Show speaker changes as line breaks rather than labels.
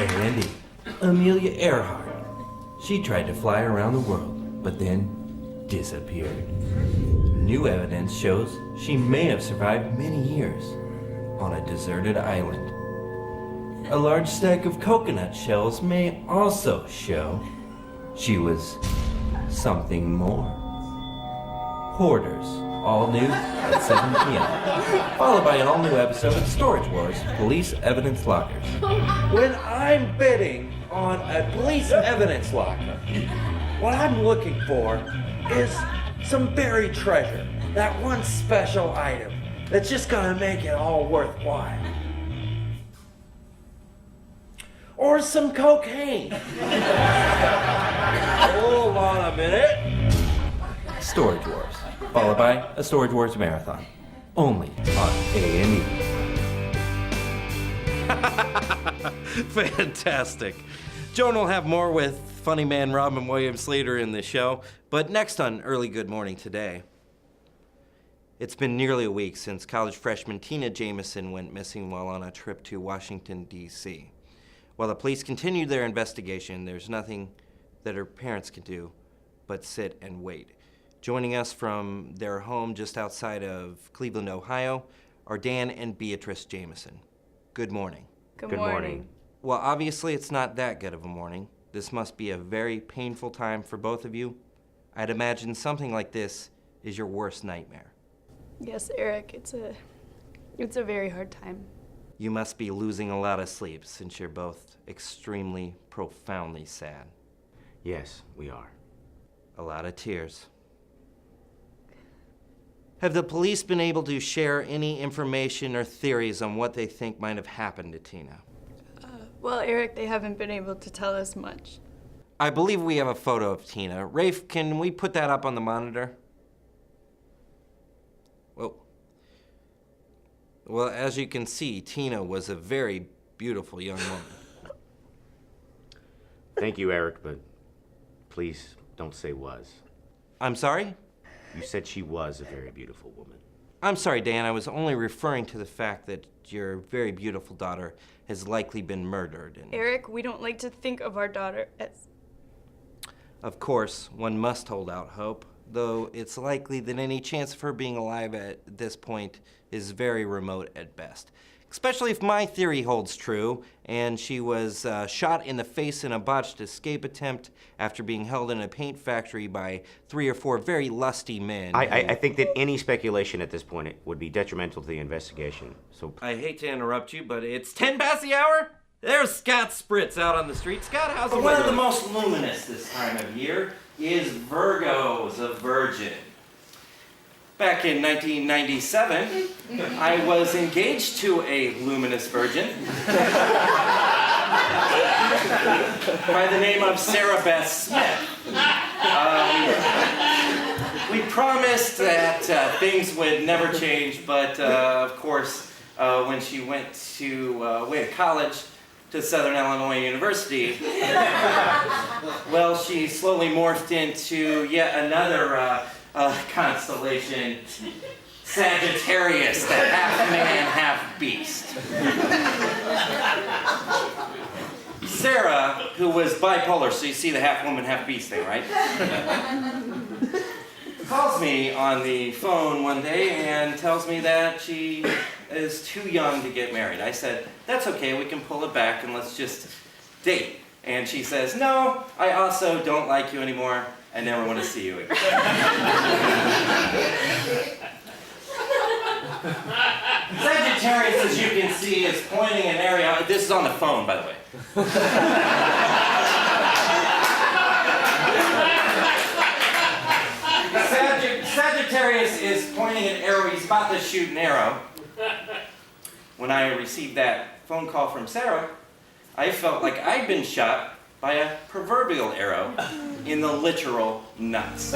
A&E, Amelia Earhart. She tried to fly around the world, but then disappeared. New evidence shows she may have survived many years on a deserted island. A large stack of coconut shells may also show she was something more. Hoarders, all new at 7 p.m. Followed by an all-new episode of Storage Wars, Police Evidence Lockers. When I'm bidding on a police evidence locker, what I'm looking for is some buried treasure. That one special item that's just gonna make it all worthwhile. Or some cocaine. Hold on a minute. Storage Wars, followed by a Storage Wars marathon. Only on A&E.
Fantastic. Joan will have more with funny man Robin Williams later in the show, but next on Early Good Morning today. It's been nearly a week since college freshman Tina Jamison went missing while on a trip to Washington, D.C. While the police continue their investigation, there's nothing that her parents can do but sit and wait. Joining us from their home just outside of Cleveland, Ohio, are Dan and Beatrice Jamison. Good morning.
Good morning.
Well, obviously it's not that good of a morning. This must be a very painful time for both of you. I'd imagine something like this is your worst nightmare.
Yes, Eric, it's a very hard time.
You must be losing a lot of sleep since you're both extremely, profoundly sad.
Yes, we are.
A lot of tears. Have the police been able to share any information or theories on what they think might have happened to Tina?
Well, Eric, they haven't been able to tell us much.
I believe we have a photo of Tina. Rafe, can we put that up on the monitor? Well, as you can see, Tina was a very beautiful young woman.
Thank you, Eric, but please don't say was.
I'm sorry?
You said she was a very beautiful woman.
I'm sorry, Dan. I was only referring to the fact that your very beautiful daughter has likely been murdered. And
Eric, we don't like to think of our daughter as...
Of course, one must hold out hope, though it's likely that any chance of her being alive at this point is very remote at best. Especially if my theory holds true, and she was shot in the face in a botched escape attempt after being held in a paint factory by 3 or 4 very lusty men.
I think that any speculation at this point would be detrimental to the investigation, so...
I hate to interrupt you, but it's 10 past the hour? There's Scott Spritz out on the street. Scott, how's the weather? One of the most luminous this time of year is Virgo's a Virgin. Back in 1997, I was engaged to a luminous virgin by the name of Sarah Beth Smith. We promised that things would never change, but of course, when she went away to college to Southern Illinois University, well, she slowly morphed into yet another constellation, Sagittarius, the half man, half beast. Sarah, who was bipolar, so you see the half woman, half beast thing, right? Calls me on the phone one day and tells me that she is too young to get married. I said, that's okay, we can pull it back and let's just date. And she says, no, I also don't like you anymore. I never want to see you again. Sagittarius, as you can see, is pointing an area. This is on the phone, by the way. Sagittarius is pointing an arrow. He's about to shoot an arrow. When I received that phone call from Sarah, I felt like I'd been shot by a proverbial arrow in the literal nuts.